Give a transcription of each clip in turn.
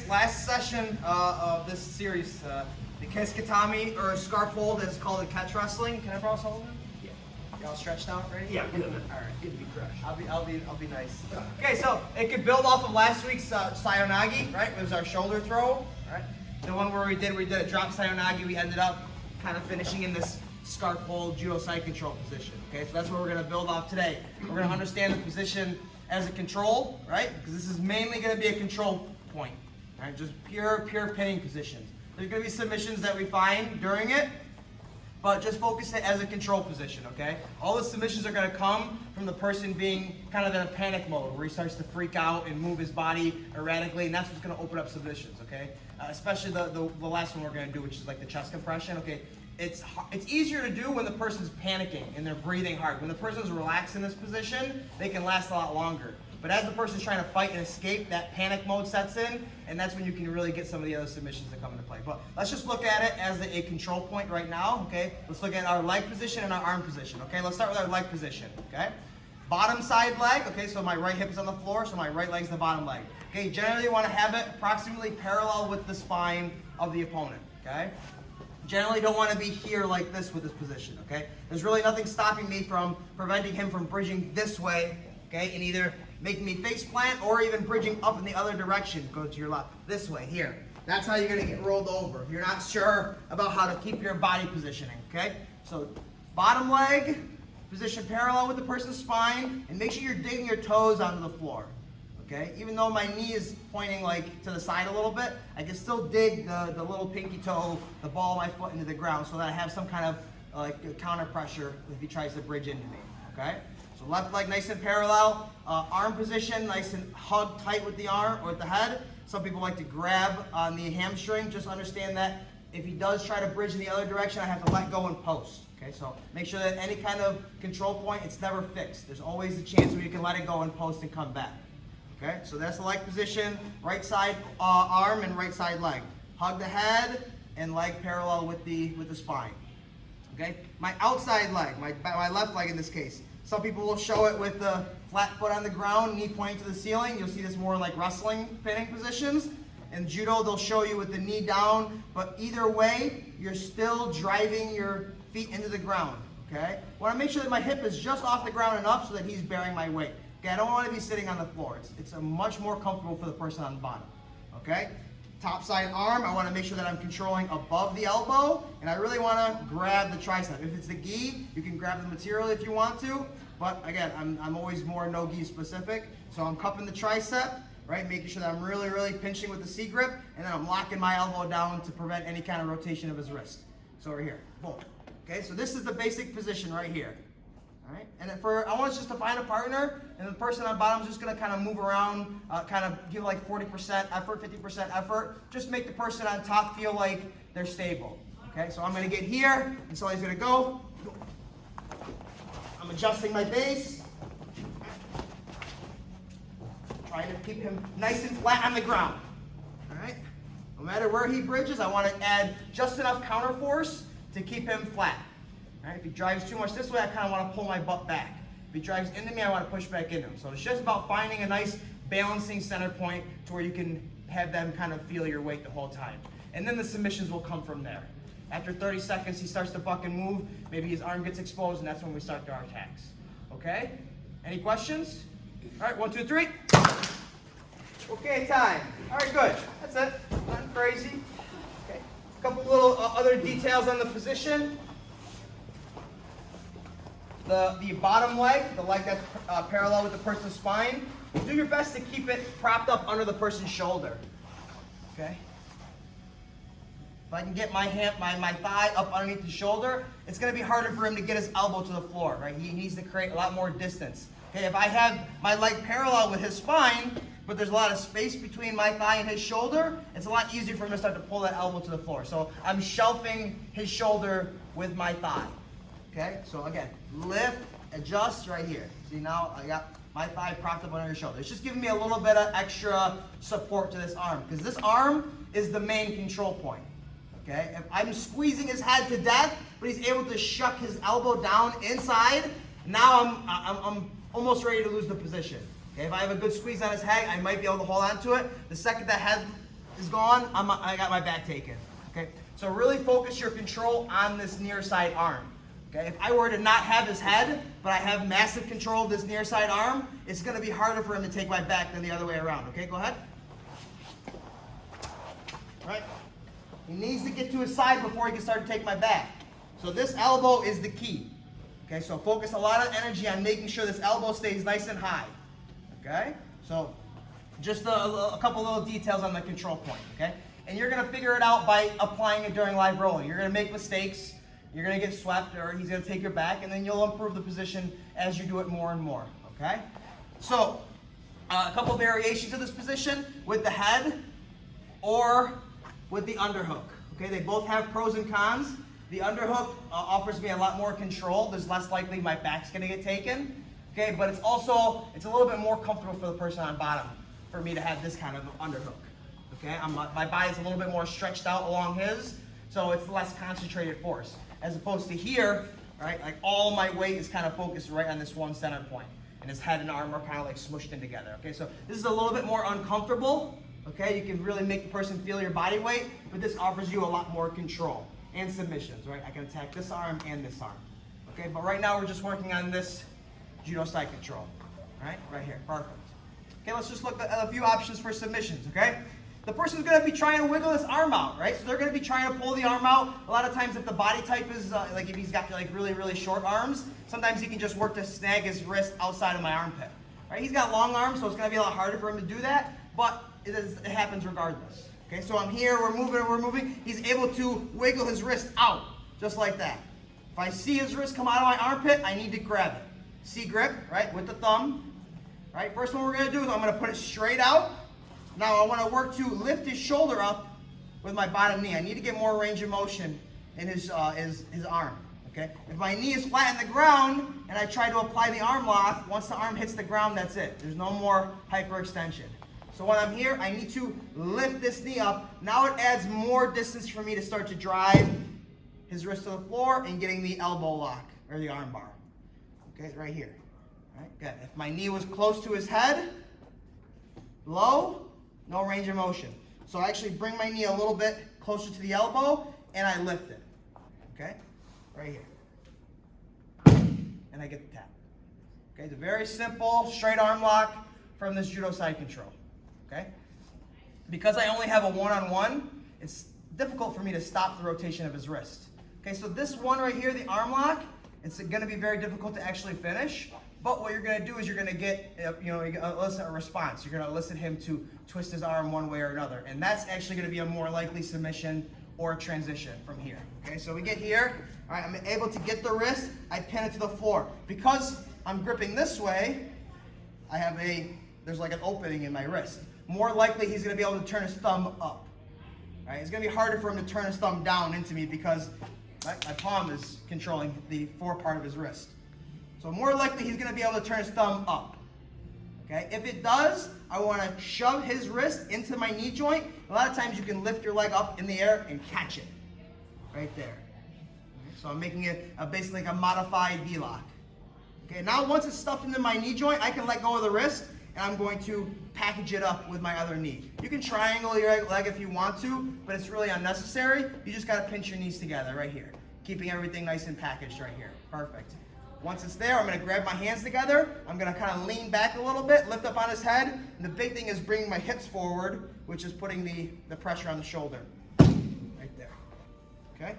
last session of this series, the Kesa-Gatame or scarf hold is called a catch wrestling. Can I borrow some of them? Yeah. Y'all stretched out, right? Yeah, good. All right, good to be crushed. I'll be nice. Okay, so it could build off of last week's sayonagi, right? It was our shoulder throw, right? The one where we did a drop sayonagi. We ended up kind of finishing in this scarf hold judo side control position. Okay, so that's what we're going to build off today. We're going to understand the position as a control, right? Because this is mainly going to be a control point, right? Just pure pinning positions. There's going to be submissions that we find during it, but just focus it as a control position, okay? All the submissions are going to come from the person being kind of in a panic mode where he starts to freak out and move his body erratically, and that's what's going to open up submissions, okay? Especially the last one we're going to do, which is like the chest compression, okay? It's easier to do when the person's panicking and they're breathing hard. When the person's relaxed in this position, they can last a lot longer. But as the person's trying to fight and escape, that panic mode sets in, and that's when you can really get some of the other submissions that come into play. But let's just look at it as a control point right now, okay? Let's look at our leg position and our arm position, okay? Let's start with our leg position, okay? Bottom side leg, okay, so my right hip is on the floor, so my right leg's the bottom leg. Okay, generally you want to have it approximately parallel with the spine of the opponent, okay? Generally don't want to be here like this with this position, okay? There's really nothing stopping me from preventing him from bridging this way, okay? And either making me face plant or even bridging up in the other direction. Go to your left, this way, here. That's how you're going to get rolled over if you're not sure about how to keep your body positioning, okay? So bottom leg, position parallel with the person's spine, and make sure you're digging your toes onto the floor. Okay, even though my knee is pointing like to the side a little bit, I can still dig the little pinky toe, the ball of my foot into the ground so that I have some kind of like counter pressure if he tries to bridge into me. Okay, so left leg nice and parallel, arm position nice and hugged tight with the arm or with the head. Some people like to grab on the hamstring. Just understand that if he does try to bridge in the other direction, I have to let go and post. Okay, so make sure that any kind of control point, it's never fixed. There's always a chance where you can let it go and post and come back. Okay, so that's the leg position, right side arm and right side leg. Hug the head and leg parallel with the spine. Okay, my outside leg, my left leg in this case. Some people will show it with the flat foot on the ground, knee pointing to the ceiling. You'll see this more like wrestling pinning positions. In judo, they'll show you with the knee down, but either way, you're still driving your feet into the ground. Okay, I want to make sure that my hip is just off the ground enough so that he's bearing my weight. Okay, I don't want to be sitting on the floor. It's a much more comfortable for the person on the bottom. Okay, top side arm, I want to make sure that I'm controlling above the elbow, and I really want to grab the tricep. If it's the gi, you can grab the material if you want to, but again, I'm always more no gi specific. So I'm cupping the tricep, right, making sure that I'm really pinching with the C grip, and then I'm locking my elbow down to prevent any kind of rotation of his wrist. So we're here, boom. Okay, so this is the basic position right here. All right, and I want us just to find a partner, and the person on bottom is just going to kind of move around, kind of give like 40% effort, 50% effort. Just make the person on top feel like they're stable. Okay, so I'm going to get here, and so he's going to go. I'm adjusting my base. Trying to keep him nice and flat on the ground. All right, no matter where he bridges, I want to add just enough counter force to keep him flat. Right, if he drives too much this way, I kind of want to pull my butt back. If he drives into me, I want to push back into him. So it's just about finding a nice balancing center point to where you can have them kind of feel your weight the whole time. And then the submissions will come from there. After 30 seconds, he starts to buck and move. Maybe his arm gets exposed, and that's when we start our attacks. Okay? Any questions? All right, 1, 2, 3. Okay, time. All right, good. That's it. Nothing crazy. Okay. A couple little other details on the position. The bottom leg, the leg that's parallel with the person's spine, do your best to keep it propped up under the person's shoulder. Okay? If I can get my thigh up underneath the shoulder, it's going to be harder for him to get his elbow to the floor, right? He needs to create a lot more distance. Okay, if I have my leg parallel with his spine, but there's a lot of space between my thigh and his shoulder, it's a lot easier for him to start to pull that elbow to the floor. So I'm shelving his shoulder with my thigh. Okay, so again, lift, adjust right here. See, now I got my thigh propped up under your shoulder. It's just giving me a little bit of extra support to this arm, because this arm is the main control point. Okay, if I'm squeezing his head to death, but he's able to shuck his elbow down inside, now I'm almost ready to lose the position. Okay, if I have a good squeeze on his head, I might be able to hold on to it. The second the head is gone, I got my back taken. Okay, so really focus your control on this near side arm. Okay, if I were to not have his head, but I have massive control of this near side arm, it's going to be harder for him to take my back than the other way around. Okay, go ahead. Right. He needs to get to his side before he can start to take my back. So this elbow is the key. Okay, so focus a lot of energy on making sure this elbow stays nice and high. Okay, so just a couple little details on the control point. Okay, and you're going to figure it out by applying it during live rolling. You're going to make mistakes. You're going to get swept, or he's going to take your back, and then you'll improve the position as you do it more and more. Okay, so a couple variations of this position with the head or with the underhook. Okay, they both have pros and cons. The underhook offers me a lot more control. There's less likely my back's going to get taken. Okay, but it's a little bit more comfortable for the person on bottom for me to have this kind of underhook. Okay, my body's a little bit more stretched out along his, so it's less concentrated force. As opposed to here, right, like all my weight is kind of focused right on this one center point, and his head and arm are kind of like smushed in together. Okay, so this is a little bit more uncomfortable. Okay, you can really make the person feel your body weight, but this offers you a lot more control and submissions, right? I can attack this arm and this arm. Okay, but right now we're just working on this judo side control, right here, perfect. Okay, let's just look at a few options for submissions, okay? The person's going to be trying to wiggle this arm out, right? So they're going to be trying to pull the arm out. A lot of times if the body type is, like if he's got like really, really short arms, sometimes he can just work to snag his wrist outside of my armpit, right? He's got long arms, so it's going to be a lot harder for him to do that, but it happens regardless. Okay, so I'm here, we're moving. He's able to wiggle his wrist out, just like that. If I see his wrist come out of my armpit, I need to grab it. C grip, right, with the thumb. Right, first one we're going to do is I'm going to put it straight out. Now I want to work to lift his shoulder up with my bottom knee. I need to get more range of motion in his arm. Okay, if my knee is flat in the ground and I try to apply the arm lock, once the arm hits the ground, that's it. There's no more hyperextension. So when I'm here, I need to lift this knee up. Now it adds more distance for me to start to drive his wrist to the floor and getting the elbow lock or the arm bar. Okay, right here. All right, good. If my knee was close to his head, low, no range of motion. So I actually bring my knee a little bit closer to the elbow and I lift it. Okay, right here. And I get the tap. Okay, it's a very simple straight arm lock from this judo side control. Okay? Because I only have a one-on-one, it's difficult for me to stop the rotation of his wrist. Okay, so this one right here, the arm lock, it's going to be very difficult to actually finish. But what you're going to do is you're going to get, elicit a response. You're going to elicit him to twist his arm one way or another. And that's actually going to be a more likely submission or transition from here. Okay, so we get here. All right, I'm able to get the wrist. I pin it to the floor. Because I'm gripping this way, there's like an opening in my wrist. More likely he's going to be able to turn his thumb up. Right? It's going to be harder for him to turn his thumb down into me because my palm is controlling the forepart of his wrist. So more likely he's going to be able to turn his thumb up. Okay? If it does, I want to shove his wrist into my knee joint. A lot of times you can lift your leg up in the air and catch it. Right there. Okay? So I'm making it basically like a modified V-lock. Okay, now once it's stuffed into my knee joint, I can let go of the wrist and I'm going to package it up with my other knee. You can triangle your leg if you want to, but it's really unnecessary. You just got to pinch your knees together right here, keeping everything nice and packaged right here. Perfect. Once it's there, I'm going to grab my hands together. I'm going to kind of lean back a little bit, lift up on his head. And the big thing is bringing my hips forward, which is putting the pressure on the shoulder. Right there. Okay?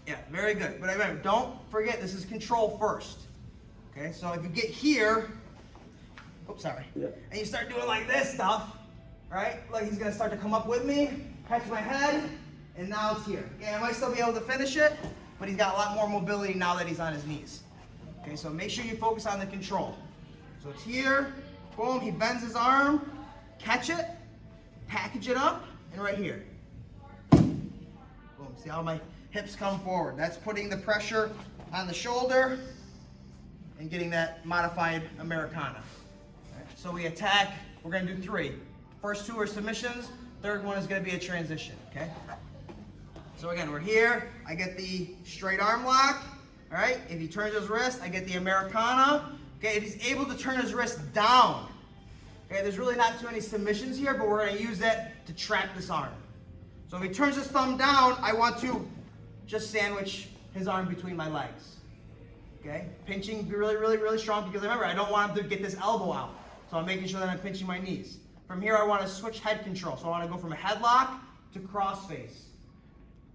Yeah, very good. But remember, don't forget, this is control first. Okay, so if you get here, oops, sorry, and you start doing like this stuff, right? Like he's going to start to come up with me, catch my head, and now it's here. Okay, I might still be able to finish it, but he's got a lot more mobility now that he's on his knees. Okay, so make sure you focus on the control. So it's here, boom, he bends his arm, catch it, package it up, and right here. Boom, see how my hips come forward. That's putting the pressure on the shoulder and getting that modified Americana. Right, so we attack, we're going to do 3. First 2 are submissions, third one is going to be a transition, okay? So again, we're here, I get the straight arm lock, all right? If he turns his wrist, I get the Americana. Okay, if he's able to turn his wrist down, Okay, there's really not too many submissions here, but we're going to use it to trap this arm. So if he turns his thumb down, I want to just sandwich his arm between my legs. Okay, pinching really, really, really strong, because remember, I don't want him to get this elbow out. So I'm making sure that I'm pinching my knees. From here, I want to switch head control. So I want to go from a headlock to crossface.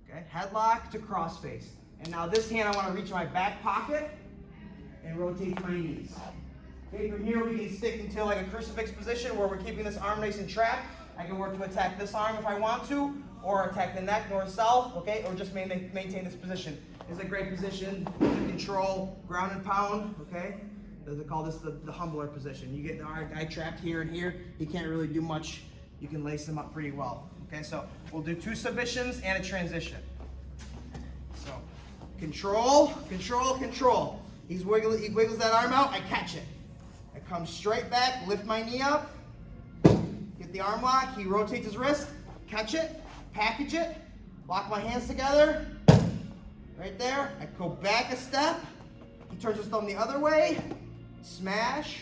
Okay, headlock to crossface. And now this hand, I want to reach my back pocket and rotate my knees. Okay, from here, we can stick into like a crucifix position where we're keeping this arm nice and trapped. I can work to attack this arm if I want to, or attack the neck north-south, okay, or just maintain this position. It's a great position to control ground and pound, okay? They call this the humbler position. You get the guy trapped here and here. He can't really do much. You can lace him up pretty well, okay? So we'll do 2 submissions and a transition. So control, control, control. He wiggles that arm out, I catch it. I come straight back, lift my knee up, get the arm lock, he rotates his wrist, catch it, package it, lock my hands together, right there. I go back a step, he turns his thumb the other way, smash,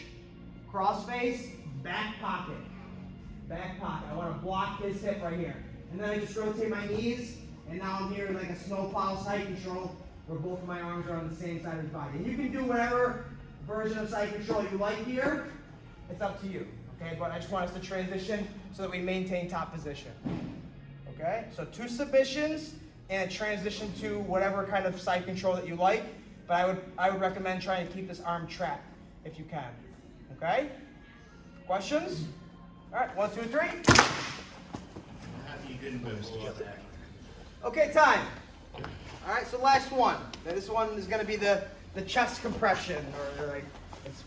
crossface, back pocket. Back pocket. I want to block his hip right here. And then I just rotate my knees, and now I'm here like a snowplow side control where both of my arms are on the same side of his body. And you can do whatever version of side control you like here. It's up to you. Okay, but I just want us to transition so that we maintain top position. Okay, so 2 submissions and a transition to whatever kind of side control that you like. But I would recommend trying to keep this arm trapped if you can. Okay? Questions? All right, 1, 2, 3. You didn't put us together. Okay, time. All right, so last one. Now this one is going to be the chest compression, or like it's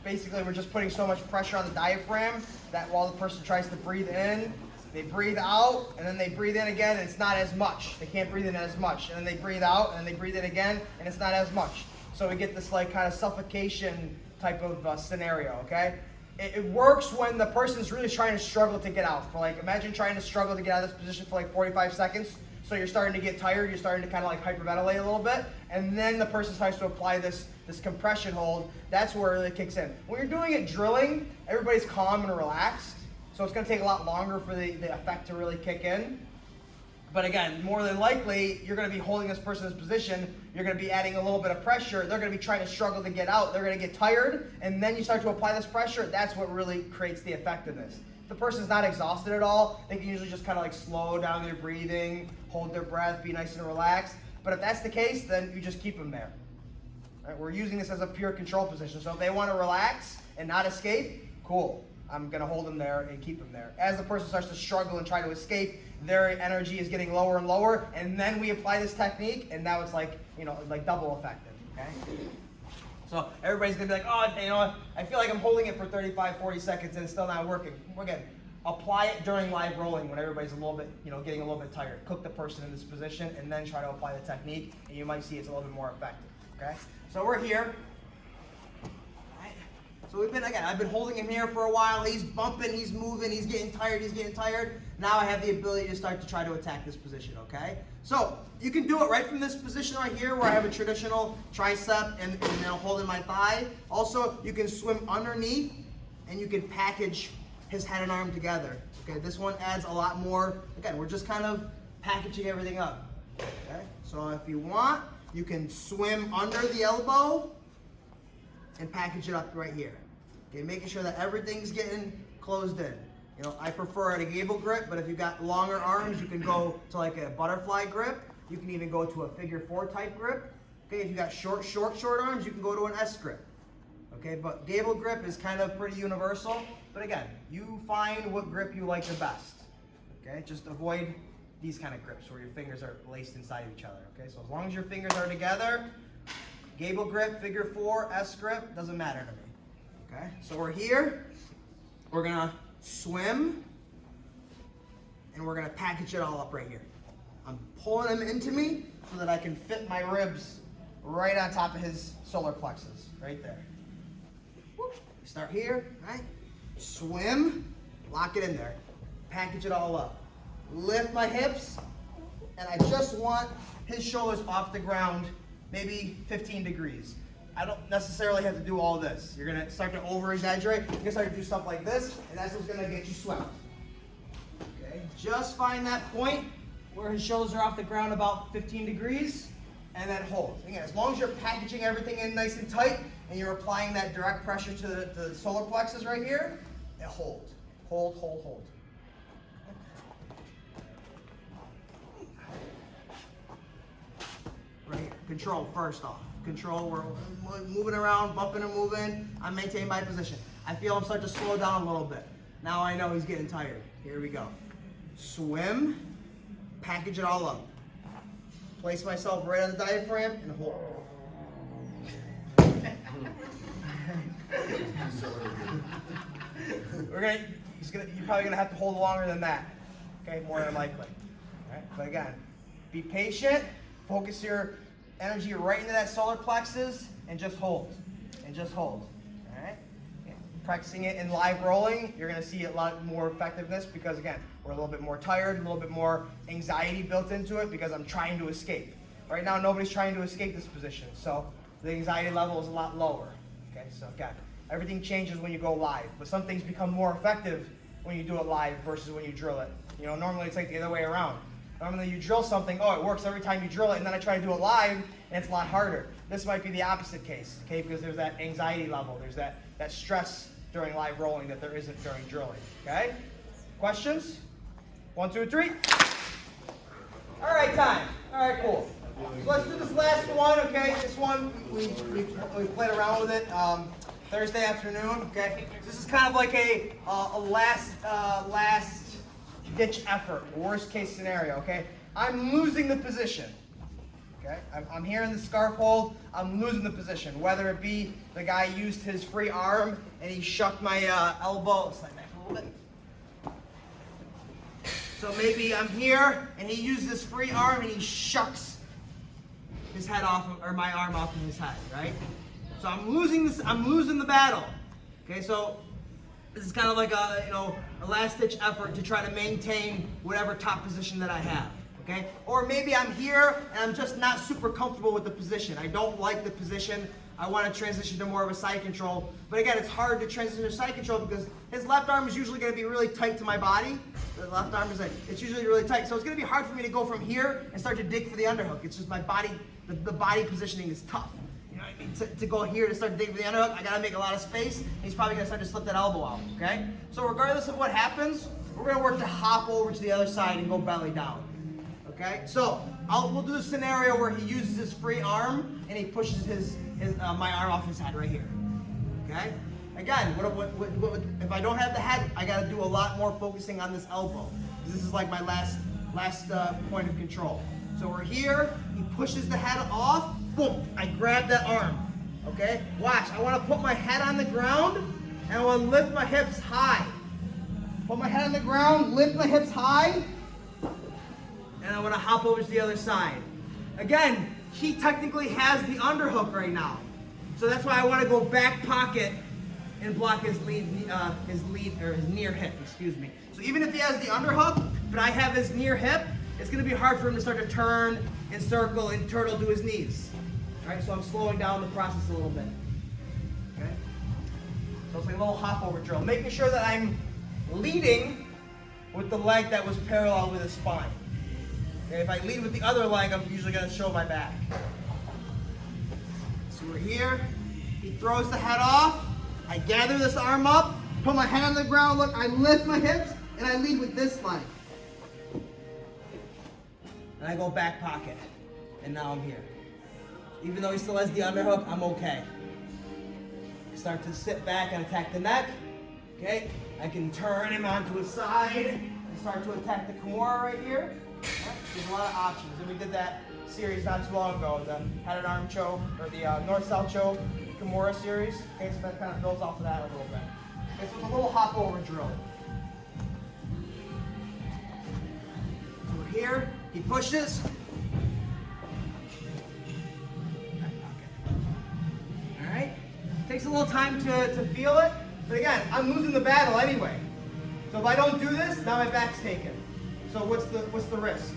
basically we're just putting so much pressure on the diaphragm that while the person tries to breathe in, they breathe out, and then they breathe in again, and it's not as much. They can't breathe in as much, and then they breathe out, and then they breathe in again, and it's not as much. So we get this like kind of suffocation type of scenario. Okay. It works when the person's really trying to struggle to get out. For like, imagine trying to struggle to get out of this position for like 45 seconds. So you're starting to get tired, you're starting to kind of like hyperventilate a little bit, and then the person starts to apply this compression hold. That's where it really kicks in. When you're doing it drilling, everybody's calm and relaxed, so it's going to take a lot longer for the effect to really kick in. But again, more than likely, you're going to be holding this person in this position, you're going to be adding a little bit of pressure, they're going to be trying to struggle to get out, they're going to get tired, and then you start to apply this pressure. That's what really creates the effectiveness. If the person's not exhausted at all, they can usually just kind of like slow down their breathing, hold their breath, be nice and relaxed. But if that's the case, then you just keep them there. Right? We're using this as a pure control position. So if they want to relax and not escape, cool. I'm going to hold them there and keep them there. As the person starts to struggle and try to escape, their energy is getting lower and lower, and then we apply this technique, and now it's like, like double effective, okay? So everybody's going to be like, oh, I feel like I'm holding it for 35, 40 seconds and it's still not working. Again, apply it during live rolling when everybody's a little bit, getting a little bit tired. Cook the person in this position and then try to apply the technique, and you might see it's a little bit more effective, okay? So we're here. So I've been holding him here for a while. He's bumping, he's moving, he's getting tired. Now I have the ability to start to try to attack this position, okay? So you can do it right from this position right here where I have a traditional tricep and then holding my thigh. Also, you can swim underneath and you can package his head and arm together. Okay, this one adds a lot more. Again, we're just kind of packaging everything up. Okay, so if you want, you can swim under the elbow and package it up right here. Okay, making sure that everything's getting closed in. I prefer a gable grip, but if you've got longer arms, you can go to like a butterfly grip. You can even go to a figure 4 type grip. Okay, if you've got short arms, you can go to an S grip. Okay, but gable grip is kind of pretty universal. But again, you find what grip you like the best. Okay, just avoid these kind of grips where your fingers are laced inside of each other. Okay, so as long as your fingers are together, gable grip, figure 4, S grip, doesn't matter to me. Okay, so we're here, we're gonna swim, and we're gonna package it all up right here. I'm pulling him into me so that I can fit my ribs right on top of his solar plexus, right there. Start here, right? Swim, lock it in there, package it all up. Lift my hips, and I just want his shoulders off the ground, maybe 15 degrees. I don't necessarily have to do all this. You're gonna start to over-exaggerate. You're gonna start to do stuff like this, and that's what's gonna get you swept. Okay, just find that point where his shoulders are off the ground about 15 degrees, and then hold. Again, as long as you're packaging everything in nice and tight, and you're applying that direct pressure to the solar plexus right here, and hold. Hold, hold, hold. Right here. Control first off. Control, we're moving around, bumping and moving. I'm maintaining my position. I feel I'm starting to slow down a little bit. Now I know he's getting tired. Here we go. Swim, package it all up. Place myself right on the diaphragm and hold. You're probably gonna have to hold longer than that. Okay, more than likely. All right, but again, be patient. Focus your energy right into that solar plexus and just hold. And just hold. All right. Yeah. Practicing it in live rolling, you're gonna see a lot more effectiveness because again, we're a little bit more tired, a little bit more anxiety built into it because I'm trying to escape. Right now, nobody's trying to escape this position, so the anxiety level is a lot lower. Okay, so again, everything changes when you go live, but some things become more effective when you do it live versus when you drill it. You know, normally it's like the other way around. Normally you drill something, oh, it works every time you drill it, and then I try to do it live, and it's a lot harder. This might be the opposite case, okay, because there's that anxiety level, there's that stress during live rolling that there isn't during drilling, okay? Questions? 1, 2, 3. All right, time. All right, cool. So let's do this last one, okay? This one, we played around with it Thursday afternoon, okay? This is kind of like a last ditch effort, worst case scenario, okay? I'm losing the position, okay? I'm here in the scarf hold, I'm losing the position, whether it be the guy used his free arm and he shucked my elbow, slide back a little bit. So maybe I'm here and he used his free arm and he shucks his head off, or my arm off of his head, right? So I'm losing the battle, okay? So this is kind of like a last-ditch effort to try to maintain whatever top position that I have, okay? Or maybe I'm here and I'm just not super comfortable with the position. I don't like the position. I want to transition to more of a side control. But again, it's hard to transition to side control because his left arm is usually going to be really tight to my body. The left arm it's usually really tight. So it's going to be hard for me to go from here and start to dig for the underhook. It's just my body, the body positioning is tough. You know what I mean? To go here to start digging for the underhook, I got to make a lot of space. And he's probably going to start to slip that elbow out, okay? So regardless of what happens, we're going to work to hop over to the other side and go belly down, okay? So we'll do the scenario where he uses his free arm and he pushes my arm off his head right here, okay? Again, if I don't have the head, I got to do a lot more focusing on this elbow. This is like my last point of control. So we're here, he pushes the head off, boom, I grab that arm, okay? Watch, I want to put my head on the ground, and I want to lift my hips high. Put my head on the ground, lift my hips high, and I want to hop over to the other side. Again, he technically has the underhook right now. So that's why I want to go back pocket and block his near hip, excuse me. So even if he has the underhook, but I have his near hip, it's going to be hard for him to start to turn and circle and turtle to his knees. All right, so I'm slowing down the process a little bit. Okay? So it's like a little hop over drill, making sure that I'm leading with the leg that was parallel with his spine. Okay, if I lead with the other leg, I'm usually going to show my back. So we're here. He throws the head off. I gather this arm up, put my head on the ground, look, I lift my hips, and I lead with this leg. And I go back pocket. And now I'm here. Even though he still has the underhook, I'm okay. Start to sit back and attack the neck. Okay? I can turn him onto his side and start to attack the Kimura right here. Right? There's a lot of options. And we did that series not too long ago, the head and arm choke, or the north-south choke Kimura series. Okay, so that kind of builds off of that a little bit. Okay, so it's a little hop over drill. So we're here, he pushes. Alright? Takes a little time to feel it, but again, I'm losing the battle anyway. So if I don't do this, now my back's taken. So what's the risk?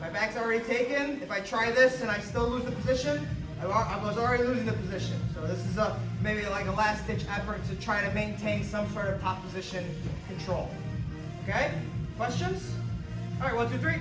My back's already taken. If I try this and I still lose the position, I was already losing the position. So this is maybe like a last ditch effort to try to maintain some sort of top position control. Okay? Questions? All right, 1, 2, 3.